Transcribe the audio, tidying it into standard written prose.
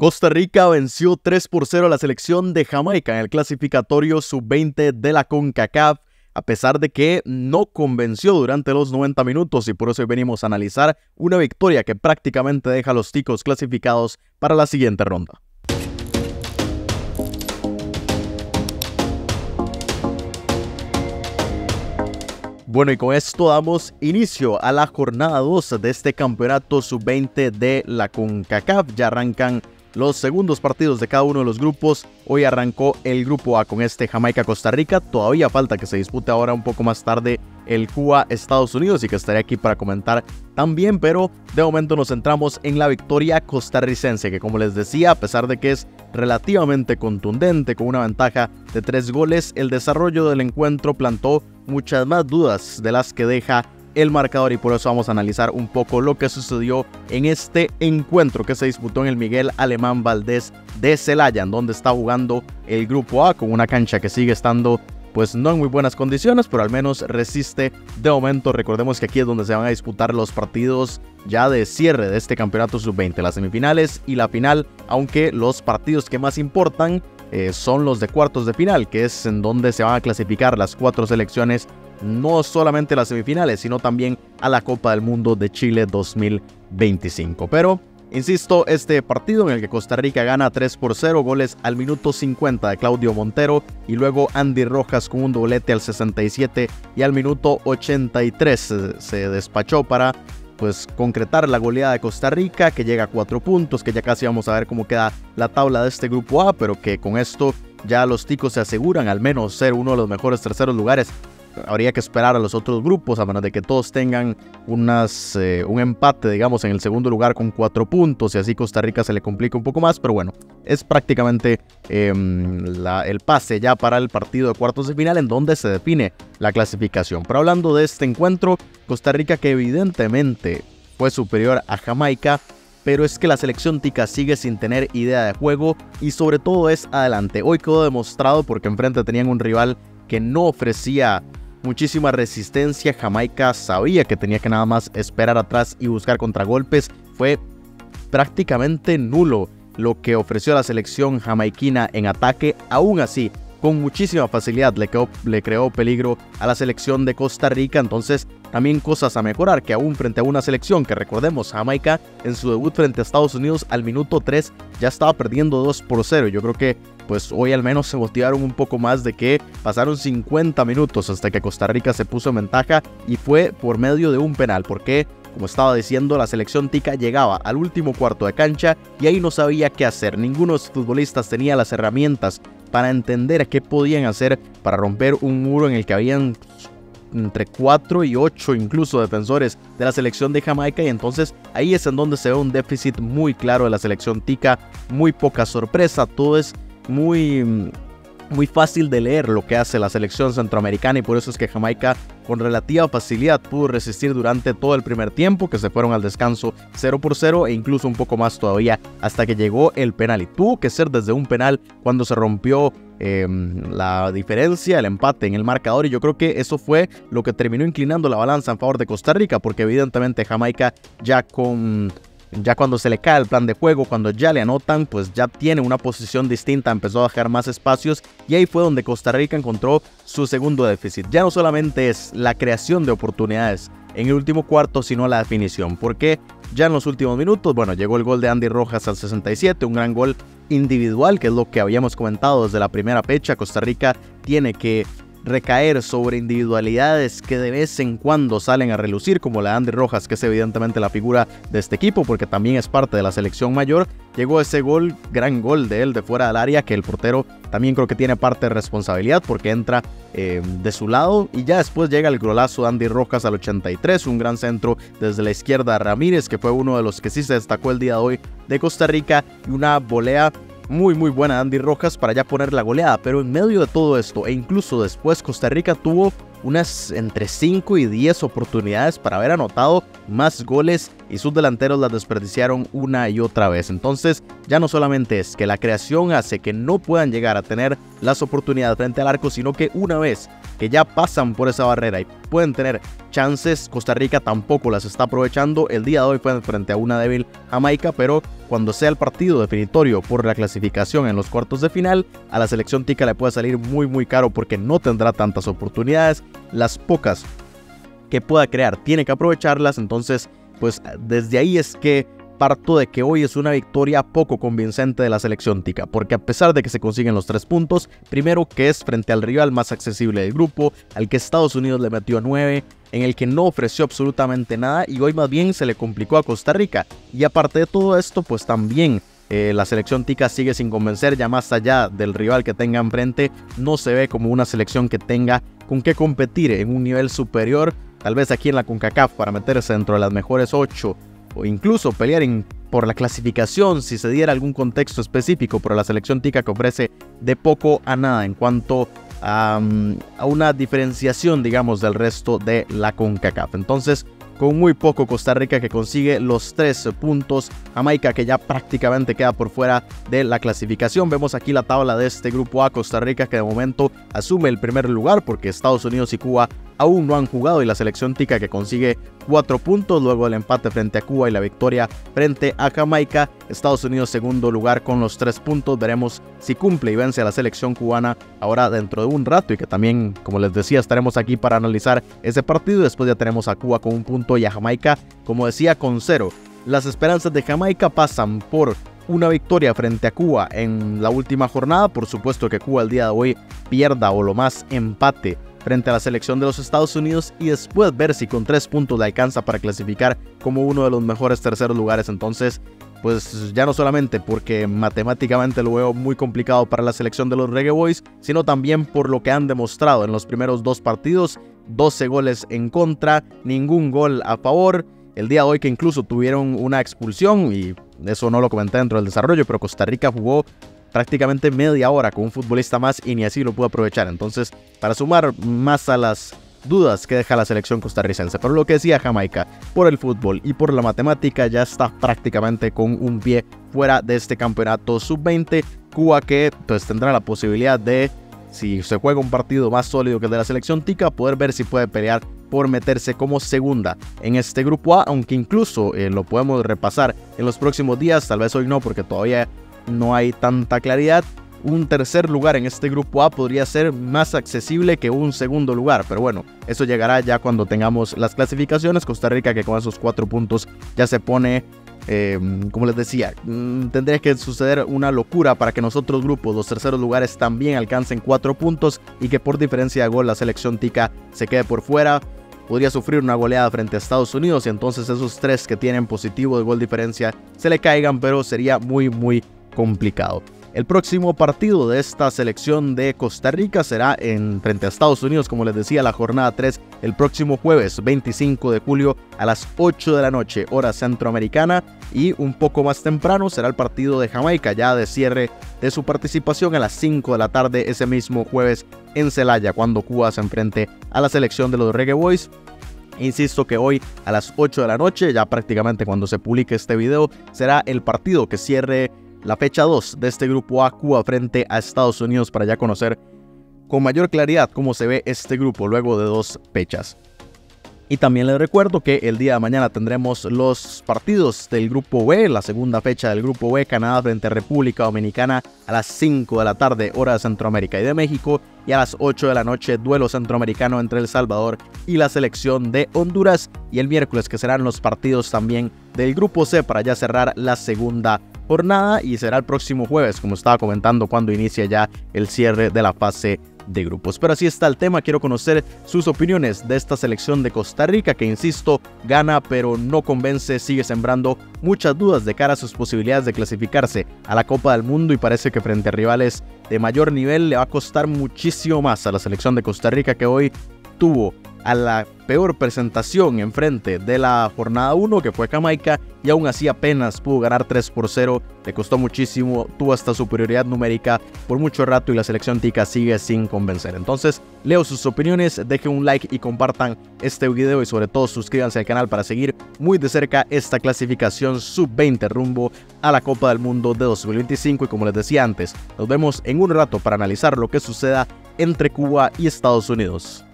Costa Rica venció 3-0 a la selección de Jamaica en el clasificatorio sub-20 de la CONCACAF, a pesar de que no convenció durante los 90 minutos, y por eso hoy venimos a analizar una victoria que prácticamente deja a los ticos clasificados para la siguiente ronda. Bueno, y con esto damos inicio a la jornada 2 de este campeonato sub-20 de la CONCACAF. Ya arrancan los segundos partidos de cada uno de los grupos. Hoy arrancó el grupo A con este Jamaica-Costa Rica. Todavía falta que se dispute ahora un poco más tarde el Cuba-Estados Unidos, y que estaré aquí para comentar también, pero de momento nos centramos en la victoria costarricense, que como les decía, a pesar de que es relativamente contundente con una ventaja de 3 goles, el desarrollo del encuentro plantó muchas más dudas de las que deja el marcador, y por eso vamos a analizar un poco lo que sucedió en este encuentro que se disputó en el Miguel Alemán Valdés de Celaya, en donde está jugando el grupo A, con una cancha que sigue estando pues no en muy buenas condiciones, pero al menos resiste de momento. Recordemos que aquí es donde se van a disputar los partidos ya de cierre de este campeonato sub-20, las semifinales y la final, aunque los partidos que más importan son los de cuartos de final, que es en donde se van a clasificar las 4 selecciones, no solamente las semifinales, sino también a la Copa del Mundo de Chile 2025. Pero insisto, este partido en el que Costa Rica gana 3-0, goles al minuto 50 de Claudio Montero, y luego Andy Rojas con un doblete al 67, y al minuto 83 se despachó para pues concretar la goleada de Costa Rica, que llega a 4 puntos, que ya casi vamos a ver cómo queda la tabla de este grupo A, pero que con esto ya los ticos se aseguran al menos ser uno de los mejores terceros lugares. Habría que esperar a los otros grupos, a menos de que todos tengan un empate, digamos, en el segundo lugar con 4 puntos, y así Costa Rica se le complica un poco más, pero bueno, es prácticamente el pase ya para el partido de cuartos de final, en donde se define la clasificación. Pero hablando de este encuentro, Costa Rica, que evidentemente fue superior a Jamaica, pero es que la selección tica sigue sin tener idea de juego, y sobre todo es adelante. Hoy quedó demostrado porque enfrente tenían un rival que no ofrecía muchísima resistencia. Jamaica sabía que tenía que nada más esperar atrás y buscar contragolpes. Fue prácticamente nulo lo que ofreció la selección jamaiquina en ataque. Aún así, con muchísima facilidad le creó peligro a la selección de Costa Rica. Entonces también cosas a mejorar, que aún frente a una selección que, recordemos, Jamaica en su debut frente a Estados Unidos al minuto 3 ya estaba perdiendo 2-0. Yo creo que pues hoy al menos se motivaron un poco más, de que pasaron 50 minutos hasta que Costa Rica se puso en ventaja, y fue por medio de un penal, porque como estaba diciendo, la selección tica llegaba al último cuarto de cancha y ahí no sabía qué hacer. Ninguno de los futbolistas tenía las herramientas para entender qué podían hacer para romper un muro en el que habían entre 4 y 8 incluso defensores de la selección de Jamaica, y entonces ahí es en donde se ve un déficit muy claro de la selección tica. Muy poca sorpresa, todo es muy fácil de leer lo que hace la selección centroamericana, y por eso es que Jamaica con relativa facilidad pudo resistir durante todo el primer tiempo, que se fueron al descanso 0-0, e incluso un poco más todavía hasta que llegó el penal, y tuvo que ser desde un penal cuando se rompió la diferencia, el empate en el marcador, y yo creo que eso fue lo que terminó inclinando la balanza en favor de Costa Rica, porque evidentemente Jamaica ya cuando se le cae el plan de juego, cuando ya le anotan, pues ya tiene una posición distinta, empezó a dejar más espacios, y ahí fue donde Costa Rica encontró su segundo déficit. Ya no solamente es la creación de oportunidades en el último cuarto, sino la definición, porque ya en los últimos minutos, bueno, llegó el gol de Andy Rojas al 67, un gran gol individual, que es lo que habíamos comentado desde la primera fecha. Costa Rica tiene que recaer sobre individualidades que de vez en cuando salen a relucir, como la de Andy Rojas, que es evidentemente la figura de este equipo, porque también es parte de la selección mayor. Llegó ese gol, gran gol de él de fuera del área, que el portero también creo que tiene parte de responsabilidad, porque entra de su lado, y ya después llega el golazo de Andy Rojas al 83, un gran centro desde la izquierda a Ramírez, que fue uno de los que sí se destacó el día de hoy de Costa Rica, y una volea muy buena de Andy Rojas para ya poner la goleada. Pero en medio de todo esto, e incluso después, Costa Rica tuvo unas entre 5 y 10 oportunidades para haber anotado más goles, y sus delanteros las desperdiciaron una y otra vez. Entonces ya no solamente es que la creación hace que no puedan llegar a tener las oportunidades frente al arco, sino que una vez que ya pasan por esa barrera y pueden tener chances. Costa Rica tampoco las está aprovechando. El día de hoy fue frente a una débil Jamaica, pero cuando sea el partido definitorio por la clasificación en los cuartos de final, a la selección tica le puede salir muy caro porque no tendrá tantas oportunidades. Las pocas que pueda crear tiene que aprovecharlas. Entonces, pues desde ahí es que parto de que hoy es una victoria poco convincente de la selección tica, porque a pesar de que se consiguen los 3 puntos, primero que es frente al rival más accesible del grupo, al que Estados Unidos le metió 9, en el que no ofreció absolutamente nada y hoy más bien se le complicó a Costa Rica. Y aparte de todo esto, pues también la selección tica sigue sin convencer, ya más allá del rival que tenga enfrente, no se ve como una selección que tenga con qué competir en un nivel superior, tal vez aquí en la CONCACAF para meterse dentro de las mejores 8 o incluso pelear por la clasificación si se diera algún contexto específico, pero la selección tica que ofrece de poco a nada en cuanto a una diferenciación, digamos, del resto de la CONCACAF. Entonces, con muy poco Costa Rica que consigue los 3 puntos, Jamaica que ya prácticamente queda por fuera de la clasificación. Vemos aquí la tabla de este grupo A, Costa Rica que de momento asume el primer lugar porque Estados Unidos y Cuba aún no han jugado y la selección tica que consigue 4 puntos luego del empate frente a Cuba y la victoria frente a Jamaica. Estados Unidos segundo lugar con los 3 puntos. Veremos si cumple y vence a la selección cubana ahora dentro de un rato y que también, como les decía, estaremos aquí para analizar ese partido. Después ya tenemos a Cuba con 1 punto y a Jamaica, como decía, con 0. Las esperanzas de Jamaica pasan por una victoria frente a Cuba en la última jornada. Por supuesto que Cuba el día de hoy pierda o lo más empate frente a la selección de los Estados Unidos y después ver si con 3 puntos le alcanza para clasificar como uno de los mejores terceros lugares. Entonces, pues ya no solamente porque matemáticamente lo veo muy complicado para la selección de los Reggae Boys, sino también por lo que han demostrado en los primeros 2 partidos, 12 goles en contra, ningún gol a favor. El día de hoy que incluso tuvieron una expulsión y eso no lo comenté dentro del desarrollo, pero Costa Rica jugó prácticamente media hora con un futbolista más y ni así lo pudo aprovechar. Entonces, para sumar más a las dudas que deja la selección costarricense. Pero lo que decía Jamaica, por el fútbol y por la matemática ya está prácticamente con un pie fuera de este campeonato sub-20. Cuba que pues tendrá la posibilidad de, si se juega un partido más sólido que el de la selección tica, poder ver si puede pelear por meterse como segunda en este grupo A, aunque incluso lo podemos repasar en los próximos días, tal vez hoy no porque todavía no hay tanta claridad. Un tercer lugar en este grupo A podría ser más accesible que un segundo lugar, pero bueno, eso llegará ya cuando tengamos las clasificaciones. Costa Rica que con esos 4 puntos ya se pone, como les decía, tendría que suceder una locura para que nosotros grupos, los terceros lugares, también alcancen 4 puntos y que por diferencia de gol la selección tica se quede por fuera. Podría sufrir una goleada frente a Estados Unidos y entonces esos 3 que tienen positivo de gol diferencia se le caigan, pero sería muy complicado. El próximo partido de esta selección de Costa Rica será frente a Estados Unidos, como les decía, la jornada 3, el próximo jueves 25 de julio a las 8 de la noche, hora centroamericana, y un poco más temprano será el partido de Jamaica, ya de cierre de su participación a las 5 de la tarde ese mismo jueves en Celaya, cuando Cuba se enfrente a la selección de los Reggae Boys. Insisto que hoy a las 8 de la noche, ya prácticamente cuando se publique este video, será el partido que cierre la fecha 2 de este grupo A, Cuba frente a Estados Unidos, para ya conocer con mayor claridad cómo se ve este grupo luego de 2 fechas. Y también les recuerdo que el día de mañana tendremos los partidos del grupo B, la segunda fecha del grupo B, Canadá frente a República Dominicana a las 5 de la tarde, hora de Centroamérica y de México, y a las 8 de la noche, duelo centroamericano entre El Salvador y la selección de Honduras, y el miércoles que serán los partidos también del grupo C para ya cerrar la segunda jornada, y será el próximo jueves, como estaba comentando, cuando inicia ya el cierre de la fase de grupos. Pero así está el tema. Quiero conocer sus opiniones de esta selección de Costa Rica que, insisto, gana pero no convence, sigue sembrando muchas dudas de cara a sus posibilidades de clasificarse a la Copa del Mundo, y parece que frente a rivales de mayor nivel le va a costar muchísimo más a la selección de Costa Rica, que hoy tuvo a la peor presentación enfrente de la jornada 1, que fue Jamaica, y aún así apenas pudo ganar 3-0, le costó muchísimo, tuvo hasta superioridad numérica por mucho rato y la selección tica sigue sin convencer. Entonces, leo sus opiniones, dejen un like y compartan este video, y sobre todo suscríbanse al canal para seguir muy de cerca esta clasificación sub-20 rumbo a la Copa del Mundo de 2025. Y como les decía antes, nos vemos en un rato para analizar lo que suceda entre Cuba y Estados Unidos.